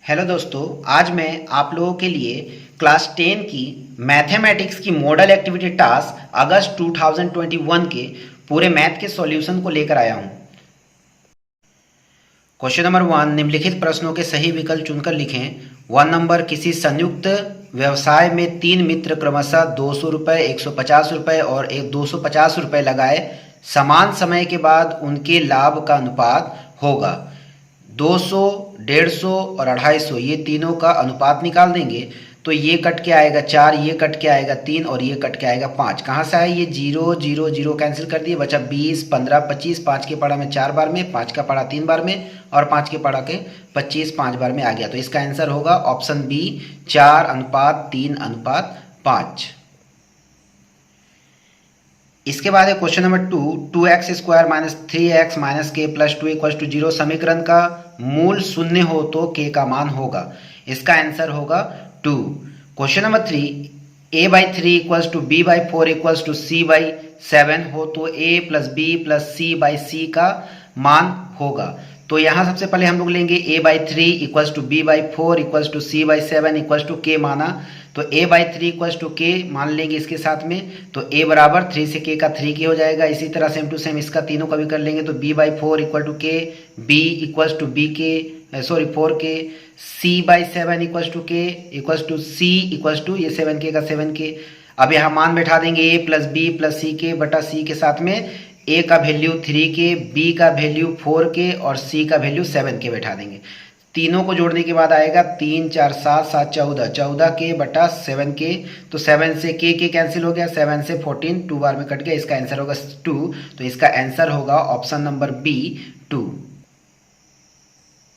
Hello दोस्तों, आज मैं आप लोगों के लिए क्लास 10 की मैथमेटिक्स की मॉडल एक्टिविटी टास्क अगस्त 2021 के पूरे मैथ के सॉल्यूशन को लेकर आया हूं। क्वेश्चन नंबर 1, निम्नलिखित प्रश्नों के सही विकल्प चुनकर लिखें। 1 नंबर, किसी संयुक्त व्यवसाय में 3 मित्र क्रमशः 200 रुपये, 150 रुपये और 250 रुपये लगाए समान समय के बाद उनके लाभ का अनुपात होगा 200, 150 और 250। ये तीनों का अनुपात निकाल देंगे तो ये कट के आएगा 4, ये कट के आएगा 3 और ये कट के आएगा 5। कहाँ से आए? ये 0 0 0 कैंसिल कर दिए, बचा 20, 15, 25। 5 के पढ़ा में 4 बार में, 5 का पढ़ा 3 बार में और 5 के पढ़ा के 25 5 बार में आ गया। तो इसका आंसर होगा ऑप्शन बी, 4:3:5। इसके बाद है question number 2, 2x² minus 3x minus के प्लस 2 इक्वल टू 0 समीकरण का मूल शून्य हो तो k का मान होगा। इसका आंसर होगा 2। Question number 3, a/3 equals to b/4 equals to c/7 हो तो a plus b plus c/c का मान होगा। तो यहाँ सबसे पहले हम लोग लेंगे a/3 equals to b/4 equals to c/7 equals to k माना, तो a/3 इक्वल्स टू k मान लेंगे इसके साथ में। तो a बराबर 3 से k का 3k हो जाएगा। इसी तरह सेम टू सेम इसका तीनों का भी कर लेंगे, तो b/4 equal to k, b equals to 4k, c/7 equals to k equals to c equals to ये 7k का 7k। अब यहाँ मान बैठा देंगे a plus b plus c के बटा c के साथ में a का वैल्यू 3k, b का वैल्यू 4k और c का वैल्यू 7k बैठा देंगे। तीनों को जोड़ने के बाद आएगा 3 4 7 7 14, 14k बटा 7k। तो 7 से k कैंसिल हो गया, 7 से 14 2 बार में कट गया। इसका आंसर होगा 2। तो इसका आंसर होगा ऑप्शन नंबर बी, 2।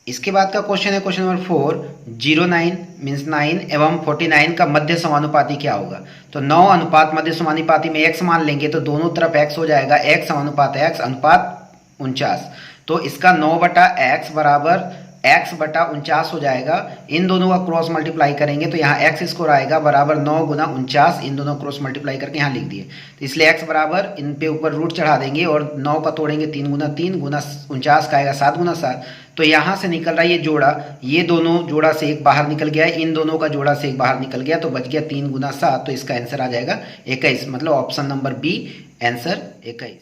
इसके बाद का क्वेश्चन है क्वेश्चन नंबर 4, 09 मीन्स 9 एवं 49 का मध्य समानुपाती क्या होगा। तो 9 अनुपात मध्य समानुपाती में x मान लेंगे तो दोनों तरफ x हो जाएगा, x समानुपात x अनुपात 49। तो इसका 9/x बराबर x बटा 49 हो जाएगा। इन दोनों का क्रॉस मल्टीप्लाई करेंगे तो यहाँ x स्क्वायर आएगा बराबर 9 गुना 49। इन दोनों क्रॉस मल्टीप्लाई करके यहाँ लिख दिए, तो इसलिए x बराबर इन पे ऊपर रूट चढ़ा देंगे और 9 का तोड़ेंगे 3 गुना 3 गुना 49 का आएगा 7 गुना 7। तो यहाँ से निकल रहा है ये जोड़ा, ये दोनों जोड़ा से एक बाहर निकल गया है, इन दोनों का जोड़ा से एक बाहर निकल गया, तो बच गया 3 गुना 7। तो इसका आंसर आ जाएगा 21, मतलब ऑप्शन नंबर बी आंसर 21।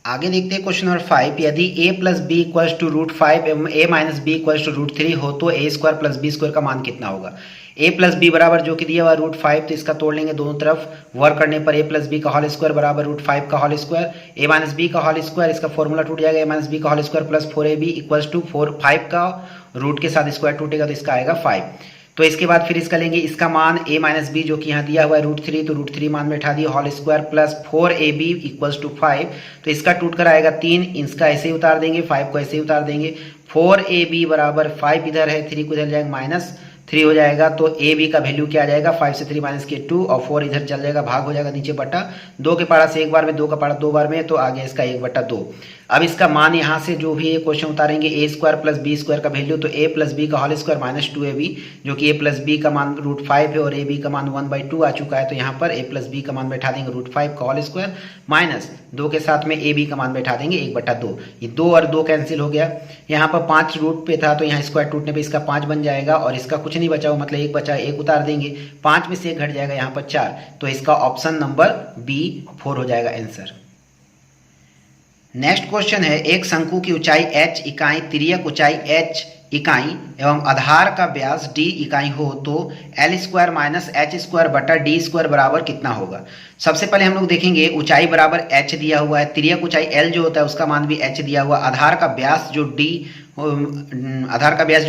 आगे देखते हैं क्वेश्चन नंबर 5, यदि a plus b equals to √5 एवं a minus b equals to √3 हो तो a² प्लस b² का मान कितना होगा। a प्लस बी बराबर जो कि दिया हुआ √5, तो इसका तोड़ लेंगे दोनों तरफ। वर्क करने पर a प्लस बी का होल स्क्वायर बराबर √5 का whole square, a minus b का होल स्क्वायर, इसका फॉर्मूला टूट जाएगा a माइनस बी का whole square plus 4ab equals to 5 का रूट के साथ स्क्वायर टूटेगा तो इसका आएगा 5। तो इसके बाद फिर इसका लेंगे, इसका मान a माइनस बी जो कि यहाँ दिया हुआ है √3, तो √3 मान बैठा दिया whole square plus 4ab equals to 5। तो इसका टूट कर आएगा 3, इसका ऐसे ही उतार देंगे, 5 को ऐसे ही उतार देंगे। 4ab बराबर 5 इधर है, 3 को इधर जाएगा -3 हो जाएगा। तो ab का वैल्यू क्या आ जाएगा, 5 से 3 माइनस के 2 और 4 इधर चल जाएगा, भाग हो जाएगा नीचे बटा 2 के पारा से एक बार में, 2 का पारा 2 बार में, तो आ गया इसका 1/2। अब इसका मान यहाँ से जो भी ये क्वेश्चन उतारेंगे a² प्लस b² का वैल्यू, तो a प्लस बी का होल स्क्वायर माइनस 2ab जो कि a प्लस बी का मान √5 है और ab का मान 1/2 आ चुका है। तो यहाँ पर a प्लस बी का मान बैठा देंगे √5 का होल स्क्वायर माइनस 2 के साथ में ab का मान बैठा देंगे 1/2। ये 2 और 2 कैंसिल हो गया। यहाँ पर 5 रूट पे था तो यहाँ स्क्वायर टूटने पे इसका 5 बन जाएगा और इसका कुछ नहीं बचा, मतलब 1 बचा, 1 उतार देंगे, 5 में से 1 घट जाएगा यहाँ पर 4। तो इसका ऑप्शन नंबर बी 4 हो जाएगा आंसर। नेक्स्ट क्वेश्चन है, एक शंकु की ऊंचाई h इकाई, तिर्यक ऊंचाई h इकाई एवं आधार का व्यास d इकाई हो तो l² माइनस h² बटा d² बराबर कितना होगा। सबसे पहले हम लोग देखेंगे ऊंचाई बराबर h दिया हुआ है, तिर्यक ऊंचाई l जो होता है उसका मान भी h दिया हुआ, आधार का व्यास जो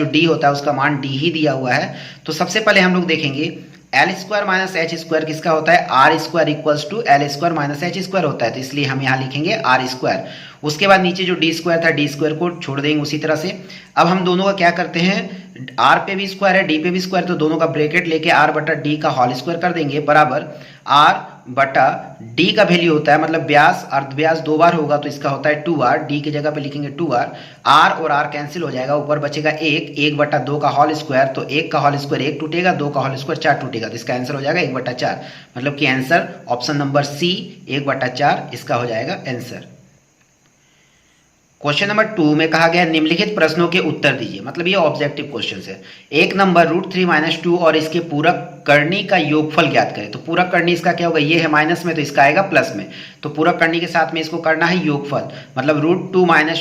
d होता है उसका मान d ही दिया हुआ है। तो सबसे पहले हम लोग देखेंगे l² माइनस h² किसका होता है, r² equals to l² minus h² होता है, तो इसलिए हम यहाँ लिखेंगे r²। उसके बाद नीचे जो d² था d² को छोड़ देंगे उसी तरह से। अब हम दोनों का क्या करते हैं, r पे भी स्क्वायर है d पे भी स्क्वायर, तो दोनों का ब्रैकेट लेके r बटा d का होल स्क्वायर कर देंगे बराबर r बटा d का वैल्यू होता है, मतलब व्यास, अर्धव्यास 2 बार होगा तो इसका होता है 2r, d की जगह पे लिखेंगे 2r, r और r कैंसिल हो जाएगा, ऊपर बचेगा 1/2 का होल स्क्वायर, तो 1 का होल स्क्वायर 1 टूटेगा, 2 का होल स्क्वायर 4 टूटेगा, तो इसका आंसर हो जाएगा 1/4, मतलब कि आंसर ऑप्शन नंबर सी 1/4 इसका हो जाएगा आंसर। क्वेश्चन नंबर 2 में कहा गया निम्नलिखित प्रश्नों के उत्तर दीजिए, मतलब ये ऑब्जेक्टिव क्वेश्चन है। एक नंबर √3 - 2 और इसके पूरक करनी का योगफल ज्ञात करें। तो पूरक करनी इसका क्या होगा, ये है माइनस में तो इसका आएगा प्लस में, तो पूरक करनी के साथ में इसको करना है योगफल, मतलब √2 -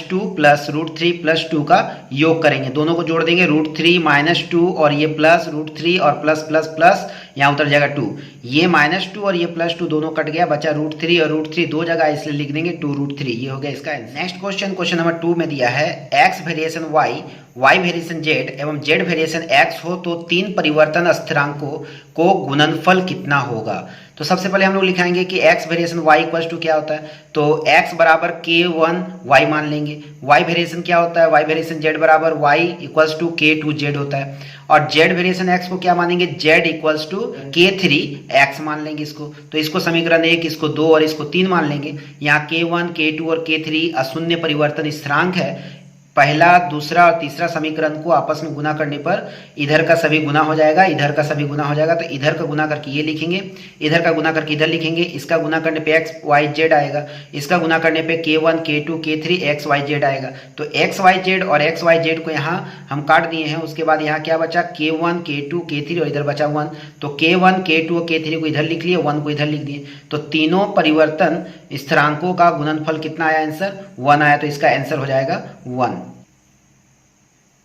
2 प्लस √3 + 2 का योग करेंगे, दोनों को जोड़ देंगे √3 - 2 और ये प्लस √3 और प्लस प्लस प्लस यहाँ उतर जाएगा 2, ये -2 और ये +2 दोनों कट गया, बचा √3 और √3 दो जगह इसलिए लिख देंगे 2√3, ये हो गया इसका आंसर। नेक्स्ट क्वेश्चन नंबर 2 में दिया है x variation y, y variation z एवं z वेरिएशन x हो तो तीन परिवर्तन स्थिरांकों को गुणनफल कितना होगा। तो सबसे पहले हम लोग लिखाएंगे कि x variation y equals to क्या होता है, तो x बराबर k1 y मान लेंगे। y वेरिएशन क्या होता है, y वेरिएशन z बराबर y equals to k2 z होता है, और z वेरिएशन x को क्या मानेंगे, z equals to k3 x मान लेंगे इसको। तो इसको समीकरण 1, इसको 2 और इसको 3 मान लेंगे। यहाँ k1 k2 और k3 अशून्य परिवर्तन स्थिरांक है। पहला, दूसरा और तीसरा समीकरण को आपस में गुना करने पर इधर का सभी गुना हो जाएगा, इधर का सभी गुना हो जाएगा, तो इधर का गुना करके ये लिखेंगे, इधर का गुना करके इधर लिखेंगे, इसका गुना करने पे x y z आएगा, इसका गुना करने पे k1 k2 k3 x y z आएगा। तो x y z और x y z को यहाँ हम काट दिए हैं। उसके बाद यहाँ क्या बचा, k1 k2 k3 और इधर बचा 1, तो k1 k2 और k3 को इधर लिख लिए, 1 को इधर लिख दिए। तो तीनों परिवर्तन स्थिरांकों का गुणनफल कितना आया, आंसर 1 आया, तो इसका आंसर हो जाएगा 1।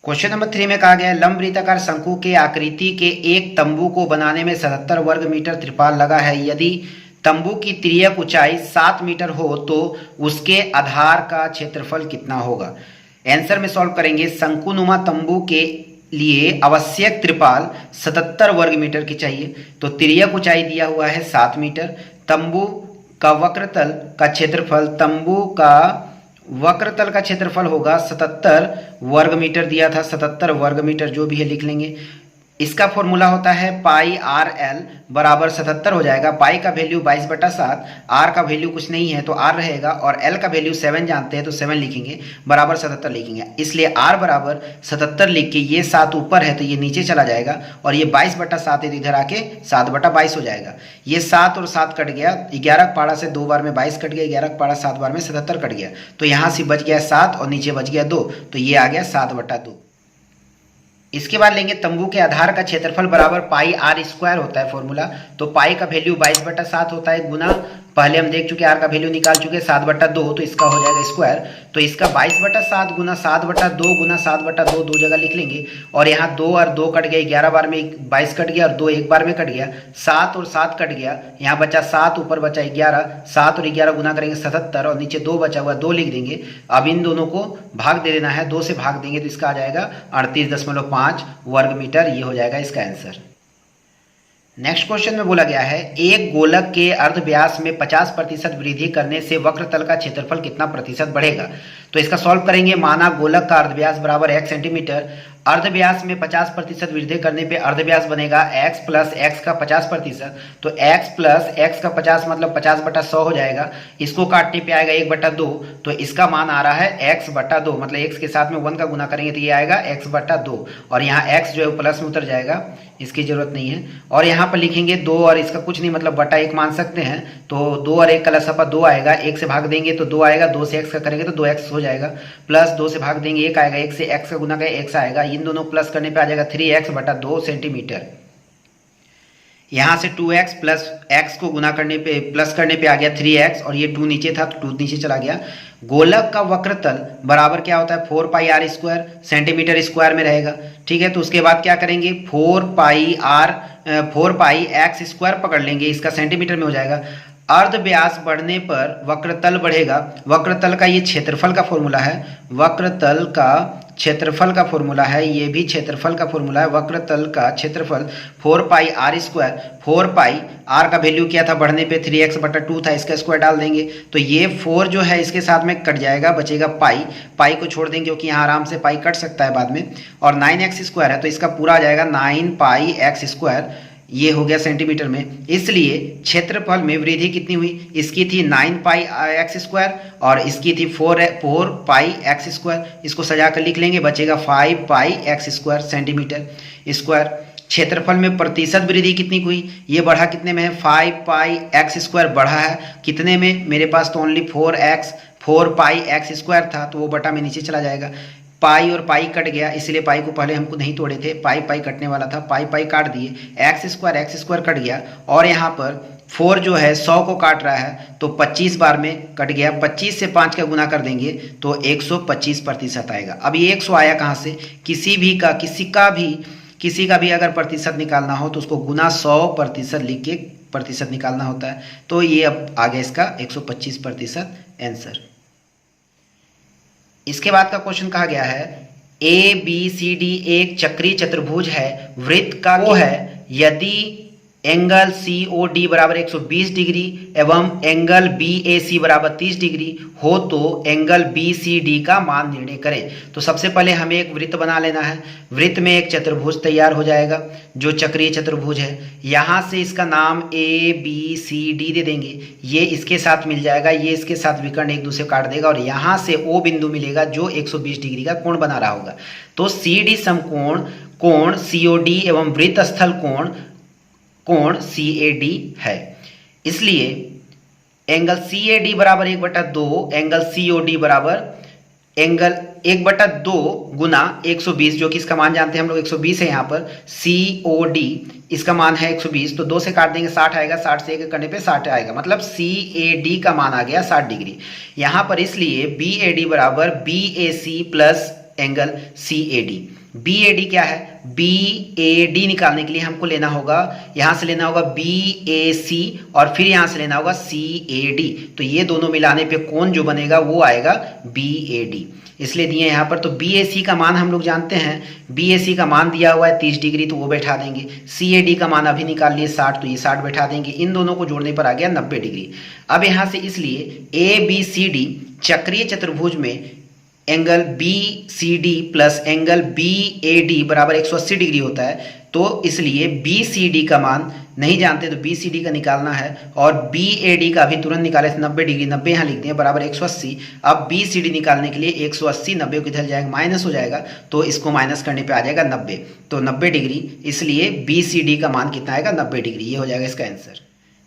क्वेश्चन नंबर 3 में कहा गया लंबवृत्ताकार शंकु के आकृति के एक तंबू को बनाने में 77 वर्ग मीटर त्रिपाल लगा है। यदि तंबू की तिर्यक ऊंचाई 7 मीटर हो तो उसके आधार का क्षेत्रफल कितना होगा। आंसर में सॉल्व करेंगे। शंकुनुमा तंबू के लिए आवश्यक त्रिपाल 77 वर्ग मीटर की चाहिए। तो तिर्यक ऊंचाई दिया हुआ है 7 मीटर, तंबू का वक्रतल का क्षेत्रफल, तंबू का वक्रतल का क्षेत्रफल होगा 77 वर्ग मीटर दिया था, 77 वर्ग मीटर जो भी है लिख लेंगे। इसका फॉर्मूला होता है पाई आर एल बराबर 77 हो जाएगा। पाई का वैल्यू 22/7, आर का वैल्यू कुछ नहीं है तो आर रहेगा, और एल का वैल्यू 7 जानते हैं तो 7 लिखेंगे, बराबर 77 लिखेंगे। इसलिए आर बराबर 77 लिख के ये 7 ऊपर है तो ये नीचे चला जाएगा, और ये 22/7 है तो इधर आके 7/22 हो जाएगा। ये 7 और 7 कट गया, 11 पाड़ा से 2 बार में 22 कट गया, 11 पाड़ा 7 बार में 77 कट गया, तो यहाँ से बच गया 7 और नीचे बच गया 2, तो ये आ गया 7/2। इसके बाद लेंगे तंबू के आधार का क्षेत्रफल बराबर पाई आर स्क्वायर होता है फॉर्मूला। तो पाई का वैल्यू 22/7 होता है, गुना पहले हम देख चुके आर का वैल्यू निकाल चुके 7/2, तो इसका हो जाएगा स्क्वायर। तो इसका 22/7 गुना 7/2 गुना 7/2 दो जगह लिख लेंगे, और यहाँ 2 और 2 कट गया, 11 बार में 22 कट गया और 2 एक बार में कट गया, 7 और 7 कट गया, यहाँ बचा 7 ऊपर बचा 11, 7 और 11 गुना करेंगे 77 और नीचे 2 बचा हुआ 2 लिख देंगे। अब इन दोनों को भाग दे देना है, 2 से भाग देंगे तो इसका आ जाएगा 38.5 वर्ग मीटर, ये हो जाएगा इसका आंसर। नेक्स्ट क्वेश्चन में बोला गया है एक गोलक के अर्धव्यास में 50% वृद्धि करने से वक्रतल का क्षेत्रफल कितना प्रतिशत बढ़ेगा। तो इसका सॉल्व करेंगे। माना गोलक का अर्धव्यास बराबर 1 सेंटीमीटर, अर्धव्यास में 50% वृद्धि करने पे अर्धव्यास बनेगा x प्लस x का 50%, तो x प्लस x का 50 मतलब 50/100 हो जाएगा। इसको काटने पे आएगा 1/2, तो इसका मान आ रहा है x/2, मतलब x के साथ में 1 का गुना करेंगे तो ये आएगा x/2, और यहाँ x जो है प्लस में उतर जाएगा, इसकी जरूरत नहीं है। और यहाँ पर लिखेंगे 2 और इसका कुछ नहीं मतलब बटा 1 मान सकते हैं, तो 2 और 1 का लसापा 2 आएगा, 1 से भाग देंगे तो 2 आएगा, 2 से x का करेंगे तो 2x हो जाएगा, प्लस 2 से भाग देंगे 1 आएगा, 1 से x का गुना करेंगे x आएगा, इन दोनों प्लस करने पे आ जाएगा 3x/2 सेंटीमीटर। यहाँ से 2x प्लस x को गुना करने पे प्लस करने पे आ गया 3x, और ये 2 नीचे था तो 2 नीचे चला गया। गोलक का वक्रतल बराबर क्या होता है 4πr², सेंटीमीटर स्क्वायर में रहेगा, ठीक है। तो उसके बाद क्या करेंगे 4πx² पकड़ लेंगे, इसका सेंटीमीटर में हो जाएगा। अर्धव्यास बढ़ने पर वक्रतल बढ़ेगा। वक्रतल का ये क्षेत्रफल का फॉर्मूला है, वक्रतल का क्षेत्रफल का फॉर्मूला है, ये भी क्षेत्रफल का फॉर्मूला है। वक्रतल का क्षेत्रफल 4πr², 4π r का वैल्यू क्या था बढ़ने पे 3x/2 था, इसका स्क्वायर डाल देंगे तो ये 4 जो है इसके साथ में कट जाएगा, बचेगा पाई, पाई को छोड़ देंगे क्योंकि यहाँ आराम से पाई कट सकता है बाद में, और 9x² है तो इसका पूरा आ जाएगा 9πx², ये हो गया सेंटीमीटर में। इसलिए क्षेत्रफल में वृद्धि कितनी हुई, इसकी थी 9πx² और इसकी थी 4πx², इसको सजा कर लिख लेंगे, बचेगा 5πx² सेंटीमीटर स्क्वायर। क्षेत्रफल में प्रतिशत वृद्धि कितनी हुई, ये बढ़ा कितने में है 5πx² बढ़ा है, कितने में मेरे पास तो ओनली 4x 4 पाई एक्स स्क्वायर था तो वो बटा में नीचे चला जाएगा, पाई और पाई कट गया, इसलिए पाई को पहले हमको नहीं तोड़े थे, पाई पाई कटने वाला था, पाई पाई काट दिए, एक्स स्क्वायर कट गया, और यहाँ पर 4 जो है 100 को काट रहा है तो 25 बार में कट गया, 25 से 5 का गुना कर देंगे तो 125% आएगा। अब ये 100 आया कहाँ से? किसी का भी अगर प्रतिशत निकालना हो तो उसको गुना 100% लिख के प्रतिशत निकालना होता है। तो ये अब आ गया इसका 125% आंसर। इसके बाद का क्वेश्चन कहा गया है ए बी सी डी एक चक्रीय चतुर्भुज है, वृत्त का वो है यदि एंगल सी ओ डी बराबर 120 डिग्री एवं एंगल बी ए सी बराबर 30 डिग्री हो तो एंगल बी सी डी का मान निर्णय करें। तो सबसे पहले हमें एक वृत्त बना लेना है, वृत्त में एक चतुर्भुज तैयार हो जाएगा जो चक्रीय चतुर्भुज है। यहाँ से इसका नाम ए बी सी डी दे देंगे, ये इसके साथ मिल जाएगा, ये इसके साथ विकर्ण एक दूसरे काट देगा, और यहाँ से ओ बिंदु मिलेगा जो 120 डिग्री का कोण बना रहा होगा। तो सी डी समकोण कोण सी ओ डी एवं वृत्त स्थल कोण सी ए डी है, इसलिए एंगल सी ए डी बराबर 1/2 एंगल सी ओ डी बराबर एंगल 1/2 गुना 120, जो कि इसका मान जानते हैं हम लोग 120 है यहाँ पर, सी ओ डी इसका मान है 120, तो 2 से काट देंगे 60 आएगा, 60 से 1 करने पे 60 आएगा, मतलब सी ए डी का मान आ गया 60 डिग्री यहाँ पर। इसलिए बी ए डी बराबर B A C plus angle C A D. B A D क्या है? बी ए डी निकालने के लिए हमको लेना होगा, यहाँ से लेना होगा बी ए सी और फिर यहाँ से लेना होगा सी ए डी, तो ये दोनों मिलाने पे कोण जो बनेगा वो आएगा बी ए डी, इसलिए दिए यहाँ पर। तो बी ए सी का मान हम लोग जानते हैं, बी ए सी का मान दिया हुआ है 30 डिग्री तो वो बैठा देंगे, सी ए डी का मान अभी निकाल लिए 60 तो ये 60 बैठा देंगे, इन दोनों को जोड़ने पर आ गया 90 डिग्री। अब यहाँ से इसलिए ए बी सी डी चक्रीय चतुर्भुज में angle B C D plus angle B A D बराबर 180 डिग्री होता है, तो इसलिए बी सी डी का मान नहीं जानते तो बी सी डी का निकालना है, और बी ए डी का अभी तुरंत निकाले 90 डिग्री, 90 यहाँ लिख दें बराबर 180। अब बी सी डी निकालने के लिए 180 90 को इधर जाएगा माइनस हो जाएगा, तो इसको माइनस करने पे आ जाएगा 90, तो 90 डिग्री, इसलिए बी सी डी का मान कितना आएगा 90 डिग्री, ये हो जाएगा इसका आंसर।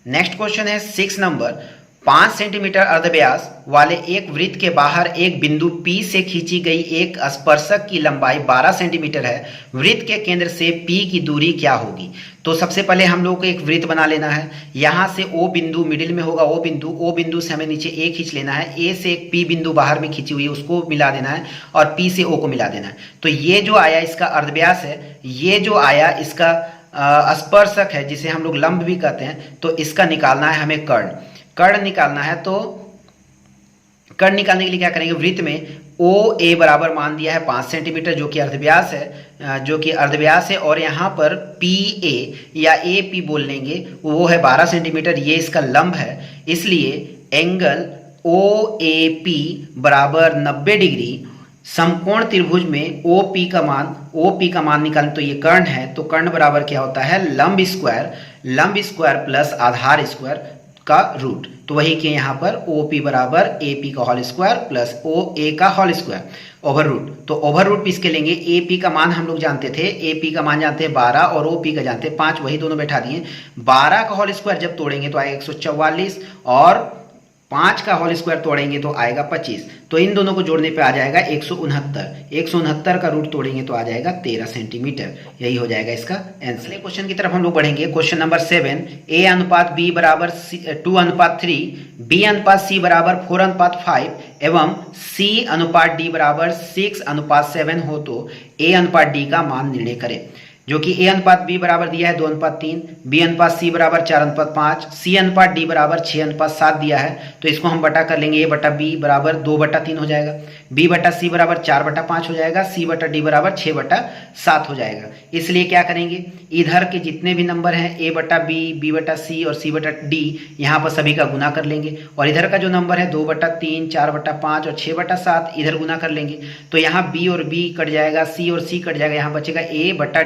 नेक्स्ट क्वेश्चन है 6 नंबर, 5 सेंटीमीटर अर्धव्यास वाले एक वृत्त के बाहर एक बिंदु P से खींची गई एक स्पर्शक की लंबाई 12 सेंटीमीटर है, वृत्त के केंद्र से P की दूरी क्या होगी? तो सबसे पहले हम लोग को एक वृत्त बना लेना है, यहाँ से O बिंदु मिडिल में होगा, O बिंदु से हमें नीचे A खींच लेना है, A से एक P बिंदु बाहर में खींची हुई है उसको मिला देना है, और P से O को मिला देना है। तो ये जो आया इसका अर्धव्यास है, ये जो आया इसका स्पर्शक है जिसे हम लोग लंब भी कहते हैं, तो इसका निकालना है हमें कर्ण निकालना है। तो कर्ण निकालने के लिए क्या करेंगे, वृत्त में ओ ए बराबर मान दिया है 5 सेंटीमीटर जो कि अर्धव्यास है, और यहाँ पर पी ए या ए पी बोल लेंगे वो है 12 सेंटीमीटर, ये इसका लंब है, इसलिए एंगल ओ ए पी बराबर 90 डिग्री। समकोण त्रिभुज में ओ पी का मान निकालें तो ये कर्ण है, तो कर्ण बराबर क्या होता है लंब स्क्वायर प्लस आधार स्क्वायर का रूट, तो वही के यहाँ पर ओ पी बराबर ए पी का होल स्क्वायर प्लस ओ ए का होल स्क्वायर ओवर रूट। तो ओवर रूट इसके लेंगे, ए पी का मान हम लोग जानते थे, ए पी का मान जानते हैं 12 और ओ पी का जानते हैं 5, वही दोनों बैठा दिए। 12 का होल स्क्वायर जब तोड़ेंगे तो आएगा 144 और 5 का होल स्क्वायर तोड़ेंगे तो आएगा 25, तो इन दोनों को जोड़ने पे आ जाएगा 169 का रूट तोड़ेंगे तो आ जाएगा 13 सेंटीमीटर, यही हो जाएगा इसका आंसर। क्वेश्चन की तरफ हम लोग बढ़ेंगे। क्वेश्चन नंबर 7, A अनुपात B बराबर 2:3, B अनुपात C बराबर 4:5 एवं C अनुपात D बराबर 6:7 हो तो A अनुपात D का मान निर्णय करें। जो कि A अनुपात B बराबर दिया है 2:3, B अनुपात C बराबर 4:5, C अनुपात D बराबर 6:7 दिया है, तो इसको हम बटा कर लेंगे, A बटा B बराबर 2/3 हो जाएगा, B बटा C बराबर 4/5 हो जाएगा, C बटा D बराबर 6/7 हो जाएगा। इसलिए क्या करेंगे, इधर के जितने भी नंबर हैं A बटा B, B बटा C और C बटा D, यहाँ पर सभी का गुना कर लेंगे, और इधर का जो नंबर है 2/3, 4/5 और 6/7 इधर गुना कर लेंगे, तो यहाँ B और B कट जाएगा, C और C कट जाएगा, यहाँ बचेगा A बटा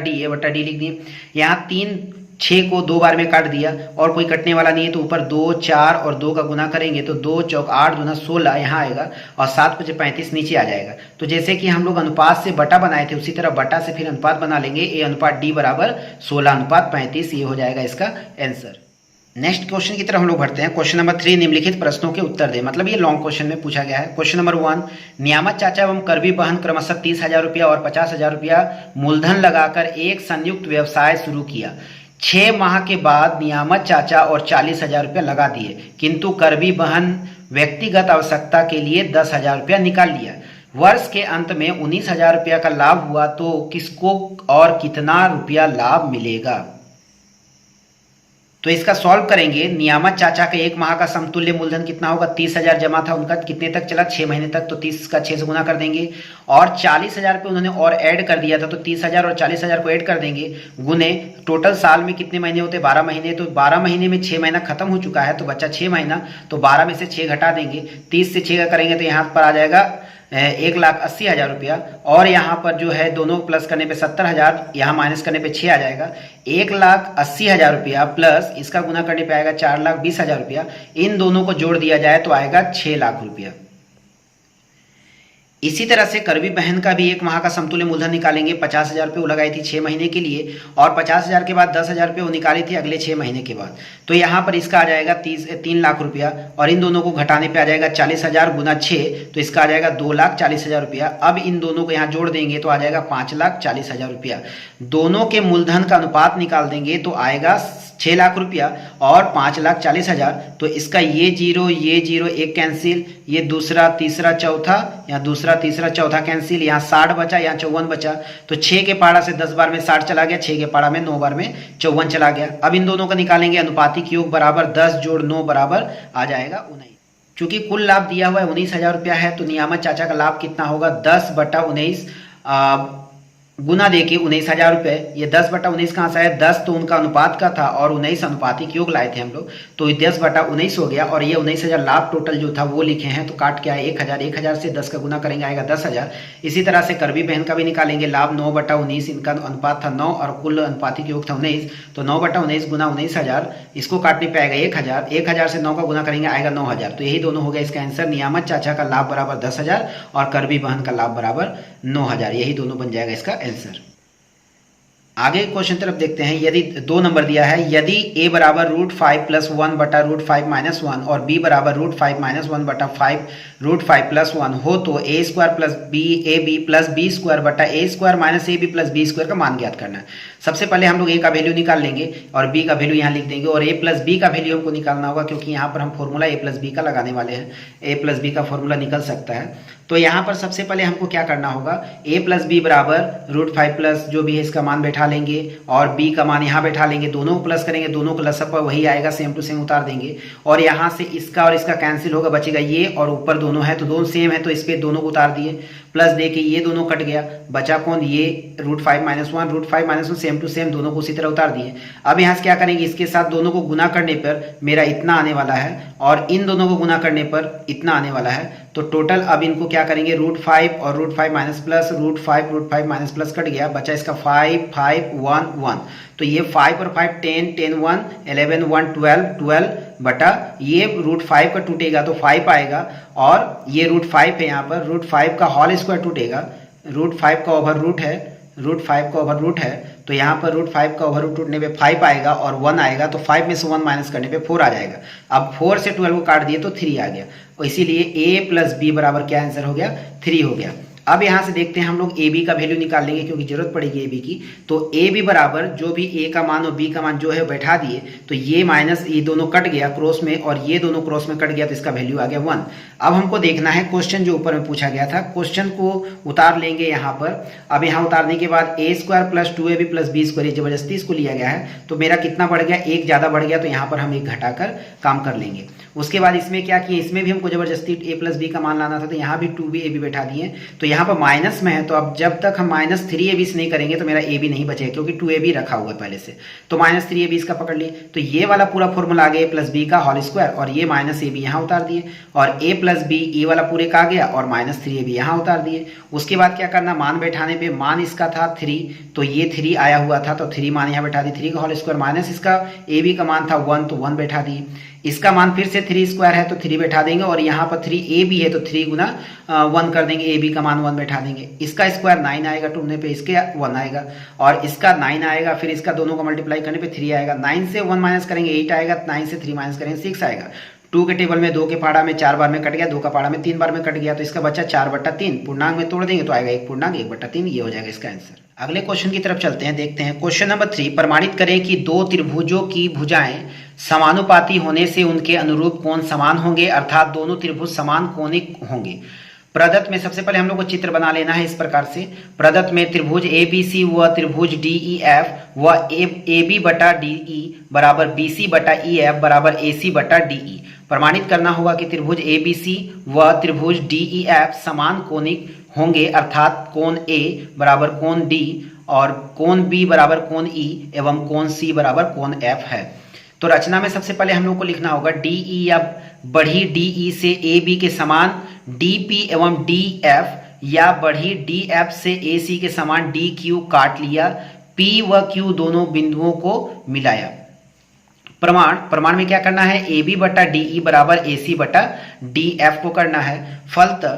D लिख दिए। यहाँ 3 6 को 2 बार में काट दिया और कोई कटने वाला नहीं है, तो ऊपर 2 4 और 2 का गुना करेंगे तो 2 चौक 8 दूना 16 यहाँ आएगा, और 7 5 35 नीचे आ जाएगा। तो जैसे कि हम लोग अनुपात से बटा बनाए थे उसी तरह बटा से फिर अनुपात बना लेंगे, A अनुपात D बराबर 16:35, ये हो जाएगा इसका आंसर। नेक्स्ट क्वेश्चन की तरफ हम लोग बढ़ते हैं। क्वेश्चन नंबर 3, निम्नलिखित प्रश्नों के उत्तर दें। मतलब ये लॉन्ग क्वेश्चन में पूछा गया है। क्वेश्चन नंबर 1, नियामत चाचा एवं करवी बहन क्रमशः 30,000 रुपया और 50,000 रुपया मूलधन लगाकर एक संयुक्त व्यवसाय शुरू किया। 6 माह के बाद नियामत चाचा और 40,000 रुपया लगा दिए, किंतु करवी बहन व्यक्तिगत आवश्यकता के लिए 10,000 रुपया निकाल लिया। वर्ष के अंत में 19,000 रुपया का लाभ हुआ तो किसको और कितना रुपया लाभ मिलेगा? तो इसका सॉल्व करेंगे। नियामत चाचा का 1 माह का समतुल्य मूलधन कितना होगा? 30,000 जमा था उनका, कितने तक चला? 6 महीने तक। तो 30 का 6 से गुना कर देंगे और 40,000 पे उन्होंने और ऐड कर दिया था, तो 30,000 और 40,000 को ऐड कर देंगे, गुने टोटल साल में कितने महीने होते? 12 महीने। तो 12 महीने में 6 महीना खत्म हो चुका है, तो बच्चा 6 महीना, तो 12 में से 6 घटा देंगे, 30 से 6 का करेंगे तो यहाँ पर आ जाएगा 1,80,000 रुपया। और यहाँ पर जो है दोनों प्लस करने पे 70,000, यहाँ माइनस करने पे 6 आ जाएगा। 1,80,000 रुपया प्लस इसका गुना करने पे आएगा 4,20,000 रुपया। इन दोनों को जोड़ दिया जाए तो आएगा 6 लाख रुपया। इसी तरह से करवी बहन का भी 1 माह का समतुल्य मूलधन निकालेंगे। 50,000 रुपये वो लगाई थी 6 महीने के लिए, और 50,000 के बाद 10,000 रुपये वो निकाली थी अगले 6 महीने के बाद। तो यहाँ पर इसका आ जाएगा 3 लाख रुपया, और इन दोनों को घटाने पे आ जाएगा 40,000 गुना 6, तो इसका आ जाएगा 2,40,000 रुपया। अब इन दोनों को यहाँ जोड़ देंगे तो आ जाएगा 5,40,000 रुपया। दोनों के मूलधन का अनुपात निकाल देंगे तो आएगा 6 लाख रुपया और 5,40,000। तो इसका ये जीरो एक कैंसिल, ये दूसरा तीसरा चौथा, यहाँ दूसरा तीसरा चौथा कैंसिल, यहाँ 60 बचा, यहाँ 54 बचा। तो 6 के पारा से 10 बार में 60 चला गया, 6 के पारा में 9 बार में 54 चला गया। अब इन दोनों का निकालेंगे, अनुपातिक योग बराबर 10 जोड़ 9 बराबर आ जाएगा 19। चूंकि कुल लाभ दिया हुआ है 19,000 रुपया है, तो नियामत चाचा का लाभ कितना होगा? 10/19 गुना देके 19,000 रुपये। ये 10/19 कहाँ से आया? 10 तो उनका अनुपात का था और 19 अनुपातिक योग लाए थे हम लोग, तो 10/19 हो गया। और ये 19,000 लाभ टोटल जो था वो लिखे हैं, तो काट के आए 1,000, 1,000 से 10 का गुना करेंगे आएगा 10,000। इसी तरह से करवी बहन का भी निकालेंगे। लाभ 9/19, इनका अनुपात था 9 और कुल अनुपातिक योग था 19, तो 9/19 गुना 19,000, इसको काटने पे आएगा 1,000, 1,000 से 9 का गुना करेंगे आएगा 9,000। तो यही दोनों हो गया इसका आंसर। नियामत चाचा का लाभ बराबर 10,000 और करवी बहन का लाभ बराबर 9,000, यही दोनों बन जाएगा इसका आंसर। आगे क्वेश्चन तरफ देखते हैं। यदि 2 नंबर दिया है, यदि a बराबर √5 + 1/√5 - 1 और b बराबर √5 - 1/5 √5 + 1 हो तो a² + ab + b² बटा a² - ab + b² का मान ज्ञात करना है। सबसे पहले हम लोग a का वैल्यू निकाल लेंगे और b का वैल्यू यहाँ लिख देंगे, और a + b का वैल्यू हमको निकालना होगा, क्योंकि यहाँ पर हम फॉर्मूला a + b का लगाने वाले हैं। a + b का फॉर्मूला निकल सकता है। तो यहाँ पर सबसे पहले हमको क्या करना होगा? a + b बराबर √5 जो भी है इसका मान बैठा लेंगे और b का मान यहाँ बैठा लेंगे, दोनों को प्लस करेंगे, दोनों को लसअप पर वही आएगा, सेम टू सेम उतार देंगे। और यहाँ से इसका और इसका कैंसिल होगा, बचेगा ये, और ऊपर दोनों है तो दोनों सेम है, तो इस पे दोनों को उतार दिए, प्लस दे के ये दोनों कट गया, बचा कौन? ये √5 - 1, √5 - 1 सेम टू सेम, दोनों को उसी तरह उतार दिए। अब यहाँ से क्या करेंगे? इसके साथ दोनों को गुना करने पर मेरा इतना आने वाला है और इन दोनों को गुना करने पर इतना आने वाला है। तो टोटल अब इनको क्या करेंगे? √5 और √5 minus plus, √5 minus plus cut गया, बचा इसका 5 5 1 1। तो ये 5 और 5 10 10 1 11 1 12 12 बटा ये √5 का टूटेगा तो 5 आएगा, और ये √5 है, यहाँ पर √5 का होल स्क्वायर टूटेगा, √5 का ओवर रूट है, √5 का ओवर रूट है, तो यहाँ पर √5 का ओवर रूट टूटने पे 5 आएगा और 1 आएगा, तो 5 में से 1 माइनस करने पे 4 आ जाएगा। अब 4 से 12 को काट दिए तो 3 आ गया, और इसीलिए a + b बराबर क्या आंसर हो गया? 3 हो गया। अब यहाँ से देखते हैं हम लोग ए बी का वैल्यू निकाल लेंगे, क्योंकि जरूरत पड़ेगी ए बी की। तो ए बी बराबर जो भी ए का मान और बी का मान जो है बैठा दिए, तो ये माइनस ये दोनों कट गया क्रॉस में और ये दोनों क्रॉस में कट गया, तो इसका वैल्यू आ गया 1। अब हमको देखना है क्वेश्चन जो ऊपर में पूछा गया था, क्वेश्चन को उतार लेंगे यहाँ पर। अब यहाँ उतारने के बाद a² + 2ab + b² जबरदस्ती इसको लिया गया है, तो मेरा कितना बढ़ गया? 1 ज़्यादा बढ़ गया, तो यहाँ पर हम 1 घटाकर काम कर लेंगे। उसके बाद इसमें क्या किए? इसमें भी हमको जबरदस्ती a + b का मान लाना था, तो यहाँ भी 2ab बैठा दिए, तो यहाँ पर माइनस में है, तो अब जब तक हम -3ab से नहीं करेंगे तो मेरा ab नहीं बचेगा, क्योंकि 2ab रखा हुआ है पहले से, तो -3ab इसका पकड़ लिए। तो ये वाला पूरा फॉर्मूला आ गया a + b का होल स्क्वायर, और ये -ab यहाँ उतार दिए, और a + b ये वाला पूरे का आ गया और -3ab यहाँ उतार दिए। उसके बाद क्या करना? मान बैठाने पे मान इसका था 3, तो ये 3 आया हुआ था, तो 3 मान यहाँ बैठा दिए, 3 का होल स्क्वायर माइनस इसका ab का मान था 1, तो 1 बैठा दिए। इसका मान फिर से 3 स्क्वायर है तो 3 बैठा देंगे, और यहाँ पर 3a भी है तो 3 गुना 1 कर देंगे, a b का मान 1 बैठा देंगे। इसका स्क्वायर 9 आएगा टूटने पे, इसके 1 आएगा, और इसका 9 आएगा, फिर इसका दोनों को मल्टीप्लाई करने पे 3 आएगा। 9 से 1 माइनस करेंगे 8 आएगा, 9 से 3 माइनस करेंगे 6 आएगा। 2 के टेबल में 2 के पाड़ा में 4 बार में कट गया, 2 का पाड़ा में 3 बार में कट गया, तो इसका बच्चा 4/3। पूर्णांक में तोड़ देंगे तो आएगा 1 पूर्णांक 1/3, ये हो जाएगा इसका आंसर। अगले क्वेश्चन की तरफ चलते हैं, देखते हैं। क्वेश्चन नंबर 3, प्रमाणित करें कि दो त्रिभुजों की भुजाएं समानुपाती होने से उनके अनुरूप कोण समान होंगे, अर्थात दोनों त्रिभुज समान कोणिक होंगे। प्रदत्त में सबसे पहले हम लोग को चित्र बना लेना है इस प्रकार से। प्रदत्त में त्रिभुज ABC व त्रिभुज DEF व AB बटा DE बराबर BC बटा EF बराबर AC बटा DE। प्रमाणित करना होगा कि त्रिभुज ABC व त्रिभुज DEF समान कोणिक होंगे, अर्थात कोण A बराबर कोण D और कोण B बराबर कोण E एवं कोण C बराबर कोण F है। तो रचना में सबसे पहले हम लोग को लिखना होगा DE या बढ़ी DE से AB के समान DP एवं DF या बढ़ी DF से AC के समान DQ काट लिया, P व Q दोनों बिंदुओं को मिलाया। प्रमाण में क्या करना है, AB बटा DE बराबर AC बटा DF को करना है। फलतः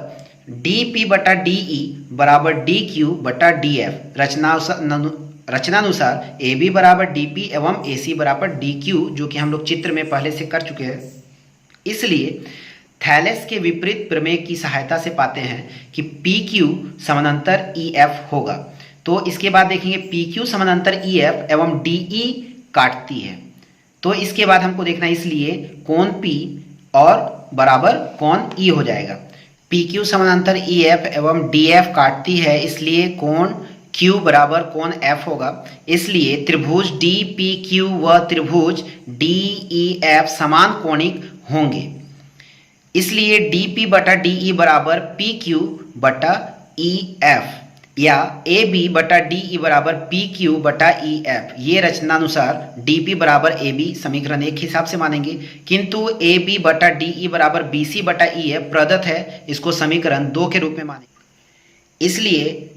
DP बटा DE बराबर DQ बटा DF। रचनानुसार AB बराबर DP एवं AC बराबर DQ, जो कि हम लोग चित्र में पहले से कर चुके हैं। इसलिए थैलेस के विपरीत प्रमेय की सहायता से पाते हैं कि PQ समानांतर EF होगा। तो इसके बाद देखेंगे PQ समानांतर EF एवं DE काटती है। तो इसके बाद हमको देखना है, इसलिए कोण P और बराबर कोण E हो जाएगा। PQ समानांतर EF एवं DF काटती है, इसलिए कोण Q बराबर कोण F होगा। इसलिए त्रिभुज DPQ व त्रिभुज DEF समान कोणिक होंगे। इसलिए DP बटा DE बराबर PQ बटा EF या AB बटा DE बराबर PQ बटा EF। ये रचनानुसार DP बराबर AB समीकरण 1 हिसाब से मानेंगे, किंतु AB बटा DE बराबर BC बटा EF प्रदत्त है, इसको समीकरण 2 के रूप में मानेंगे। इसलिए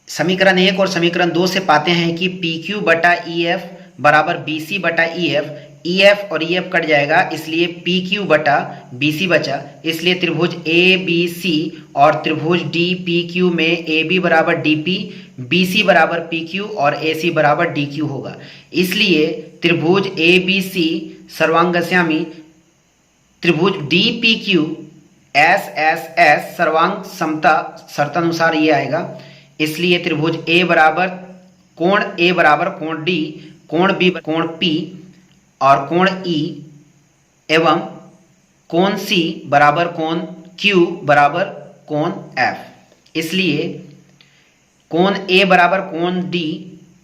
समीकरण 1 और समीकरण 2 से पाते हैं कि PQ बटा EF बराबर BC बटा EF, EF और EF कट जाएगा, इसलिए PQ बटा BC बचा। इसलिए त्रिभुज ABC और त्रिभुज DPQ में AB बराबर DP, BC बराबर PQ और AC बराबर DQ होगा। इसलिए त्रिभुज ABC सर्वांगस्यामी त्रिभुज DPQ SSS सर्वांग समता शर्तानुसार ये आएगा। इसलिए त्रिभुज A बराबर कोण D, कोण B कोण P और कोण E एवं कोण C बराबर कोण Q बराबर कोण F। इसलिए कोण A बराबर कोण D,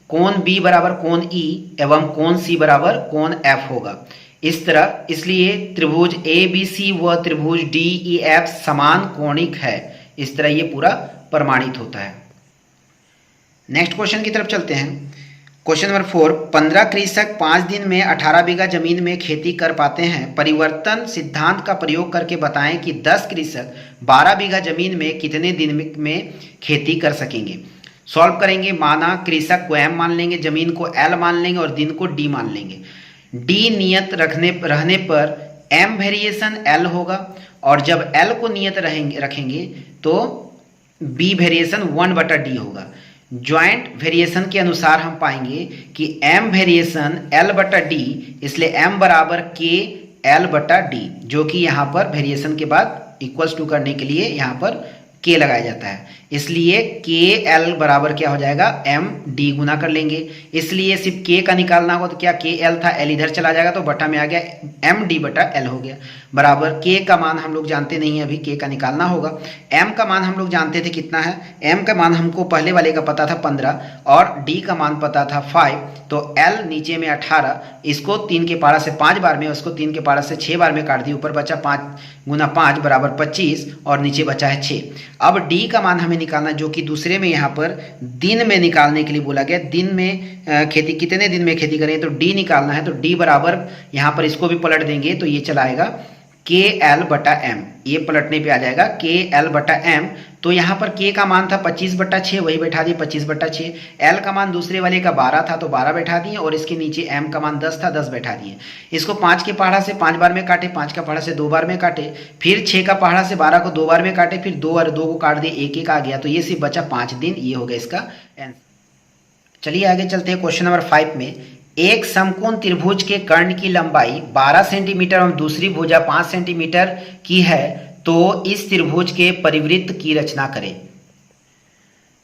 कोण B बराबर कोण E एवं कोण C बराबर कोण F होगा। इस तरह इसलिए त्रिभुज ABC व त्रिभुज DEF समान कोणिक है। इस तरह ये पूरा प्रमाणित होता है। नेक्स्ट क्वेश्चन की तरफ चलते हैं। क्वेश्चन नंबर 4, 15 कृषक 5 दिन में 18 बीघा जमीन में खेती कर पाते हैं। परिवर्तन सिद्धांत का प्रयोग करके बताएं कि 10 कृषक 12 बीघा जमीन में कितने दिन में खेती कर सकेंगे। सॉल्व करेंगे। माना कृषक को M मान लेंगे, जमीन को L मान लेंगे और दिन को D मान लेंगे। D नियत रहने पर M वेरिएशन L होगा, और जब L को नियत रखेंगे तो B वेरिएशन 1/D होगा। ज्वाइंट वेरिएशन के अनुसार हम पाएंगे कि M वेरिएशन L बटा D, इसलिए M बराबर K L बटा D, जो कि यहाँ पर वेरिएशन के बाद इक्वल्स टू करने के लिए यहाँ पर K लगाया जाता है। इसलिए K L बराबर क्या हो जाएगा, M D गुना कर लेंगे। इसलिए सिर्फ K का निकालना होगा तो क्या K L था, L इधर चला जाएगा तो बटा में आ गया M D बटा L हो गया, बराबर K का मान हम लोग जानते नहीं है, अभी K का निकालना होगा। M का मान हम लोग जानते थे कितना है, M का मान हमको पहले वाले का पता था 15 और D का मान पता था 5, तो L नीचे में 18, इसको 3 के पारा से 5 बार में, उसको 3 के पारा से 6 बार में काट दिए, ऊपर बचा 5 गुना 5 बराबर 25 और नीचे बचा है 6। अब D का मान हमें निकालना, जो कि दूसरे में यहाँ पर दिन में निकालने के लिए बोला गया। दिन में खेती कितने दिन में खेती करें तो D निकालना है, तो D बराबर यहाँ पर इसको भी पलट देंगे तो ये चलाएगा के एल बटा एम, ये पलटने पे आ जाएगा के एल बटा एम। तो यहाँ पर के का मान था 25/6, वही बैठा दिए 25/6। एल का मान दूसरे वाले का 12 था तो 12 बैठा दिए, और इसके नीचे एम का मान 10 था, 10 बैठा दिए। इसको 5 के पहाड़ा से 5 बार में काटे, 5 का पहाड़ा से 2 बार में काटे, फिर 6 का पहाड़ा से 12 को 2 बार में काटे, फिर 2 और 2 को काट दिए, 1 आ गया। तो ये सिर्फ बचा 5 दिन, ये हो गया इसका आंसर। चलिए आगे चलते हैं क्वेश्चन नंबर 5 में। एक समकोण त्रिभुज के कर्ण की लंबाई 12 सेंटीमीटर और दूसरी भुजा 5 सेंटीमीटर की है, तो इस त्रिभुज के परिवृत्त की रचना करें।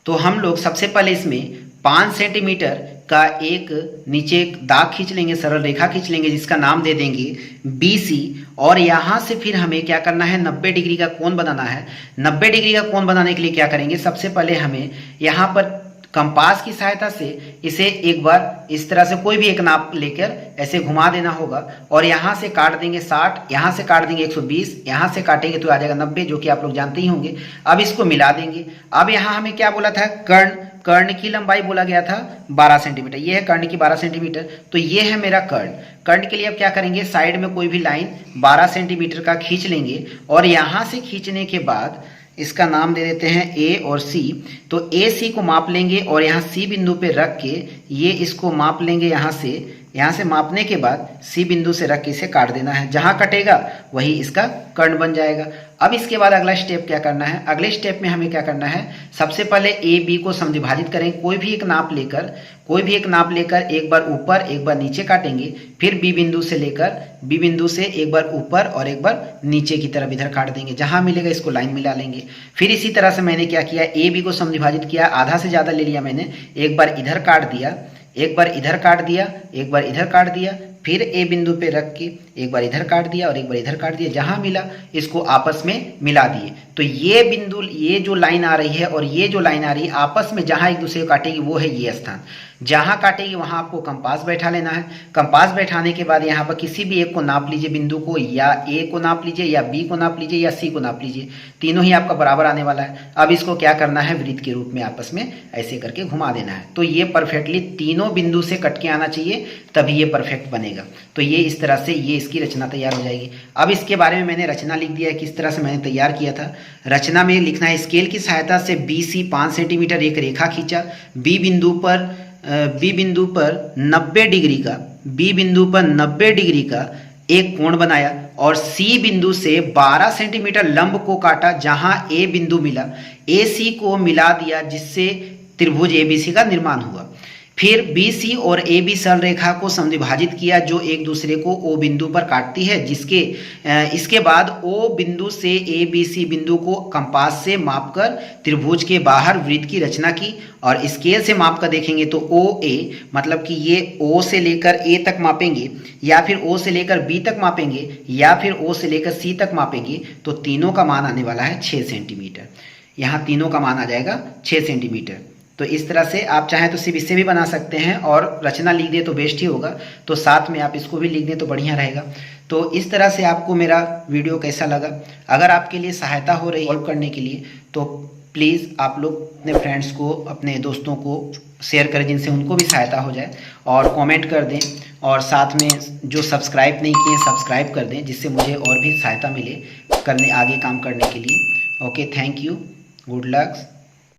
तो हम लोग सबसे पहले इसमें 5 सेंटीमीटर का एक नीचे एक दाग खींच लेंगे, सरल रेखा खींच लेंगे, जिसका नाम दे देंगे BC। और यहाँ से फिर हमें क्या करना है, 90 डिग्री का कोण बनाना है। 90 डिग्री का कोण बनाने के लिए क्या करेंगे, सबसे पहले हमें यहाँ पर कंपास की सहायता से इसे एक बार इस तरह से कोई भी एक नाप लेकर ऐसे घुमा देना होगा, और यहाँ से काट देंगे 60, यहाँ से काट देंगे 120, यहाँ से काटेंगे तो आ जाएगा 90, जो कि आप लोग जानते ही होंगे। अब इसको मिला देंगे। अब यहाँ हमें क्या बोला था, कर्ण की लंबाई बोला गया था 12 सेंटीमीटर, ये है कर्ण की 12 सेंटीमीटर। तो ये है मेरा कर्ण के लिए अब क्या करेंगे, साइड में कोई भी लाइन 12 सेंटीमीटर का खींच लेंगे, और यहाँ से खींचने के बाद इसका नाम दे देते हैं ए और सी। तो ए सी को माप लेंगे और यहाँ सी बिंदु पे रख के ये इसको माप लेंगे, यहाँ से मापने के बाद सी बिंदु से रख के इसे काट देना है। जहाँ कटेगा वही इसका कर्ण बन जाएगा। अब इसके बाद अगला स्टेप क्या करना है, अगले स्टेप में हमें क्या करना है, सबसे पहले ए बी को समद्विभाजित करेंगे। कोई भी एक नाप लेकर एक बार ऊपर एक बार नीचे काटेंगे, फिर बी बिंदु से एक बार ऊपर और एक बार नीचे की तरफ इधर काट देंगे। जहां मिलेगा इसको लाइन मिला लेंगे। फिर इसी तरह से मैंने क्या किया, ए बी को समद्विभाजित किया, आधा से ज्यादा ले लिया मैंने, एक बार इधर काट दिया, एक बार इधर काट दिया, एक बार इधर काट दिया, फिर ए बिंदु पे रख के एक बार इधर काट दिया और एक बार इधर काट दिया। जहां मिला इसको आपस में मिला दिए। तो ये बिंदु, ये जो लाइन आ रही है और ये जो लाइन आ रही है, आपस में जहां एक दूसरे को काटेगी वो है ये स्थान। जहां काटेगी वहां आपको कंपास बैठा लेना है। कंपास बैठाने के बाद यहाँ पर किसी भी एक को नाप लीजिए, बिंदु को, या ए को नाप लीजिए, या बी को नाप लीजिए, या सी को नाप लीजिए। तीनों ही आपका बराबर आने वाला है। अब इसको क्या करना है, वृत्त के रूप में आपस में ऐसे करके घुमा देना है। तो ये परफेक्टली तीनों बिंदु से कट के आना चाहिए, तभी ये परफेक्ट बनेगा। तो ये इस तरह से ये इसकी रचना तैयार हो जाएगी। अब इसके बारे में मैंने रचना लिख दिया है, किस तरह से मैंने तैयार किया था। रचना में लिखना है, स्केल की सहायता से BC 5 सेंटीमीटर एक रेखा खींचा, बी बिंदु पर 90 डिग्री का एक कोण बनाया, और सी बिंदु से 12 सेंटीमीटर लंब को काटा जहां ए बिंदु मिला, AC को मिला दिया, जिससे त्रिभुज ABC का निर्माण हुआ। फिर BC और AB सरल रेखा को समद्विभाजित किया, जो एक दूसरे को O बिंदु पर काटती है, इसके बाद O बिंदु से ABC बिंदु को कंपास से मापकर त्रिभुज के बाहर वृत्त की रचना की। और स्केल से माप कर देखेंगे तो OA, मतलब कि ये O से लेकर A तक मापेंगे, या फिर O से लेकर B तक मापेंगे, या फिर O से लेकर C तक मापेंगे, तो तीनों का मान आने वाला है 6 सेंटीमीटर। यहाँ तीनों का मान आ जाएगा 6 सेंटीमीटर। तो इस तरह से आप चाहें तो सिर्फ इससे भी बना सकते हैं, और रचना लिख दे तो बेस्ट ही होगा। तो साथ में आप इसको भी लिख दें तो बढ़िया रहेगा। तो इस तरह से आपको मेरा वीडियो कैसा लगा, अगर आपके लिए सहायता हो रही सॉल्व करने के लिए, तो प्लीज़ आप लोग अपने फ्रेंड्स को, अपने दोस्तों को शेयर करें, जिनसे उनको भी सहायता हो जाए, और कमेंट कर दें, और साथ में जो सब्सक्राइब नहीं किए सब्सक्राइब कर दें, जिससे मुझे और भी सहायता मिले आगे काम करने के लिए। Okay, thank you, good luck.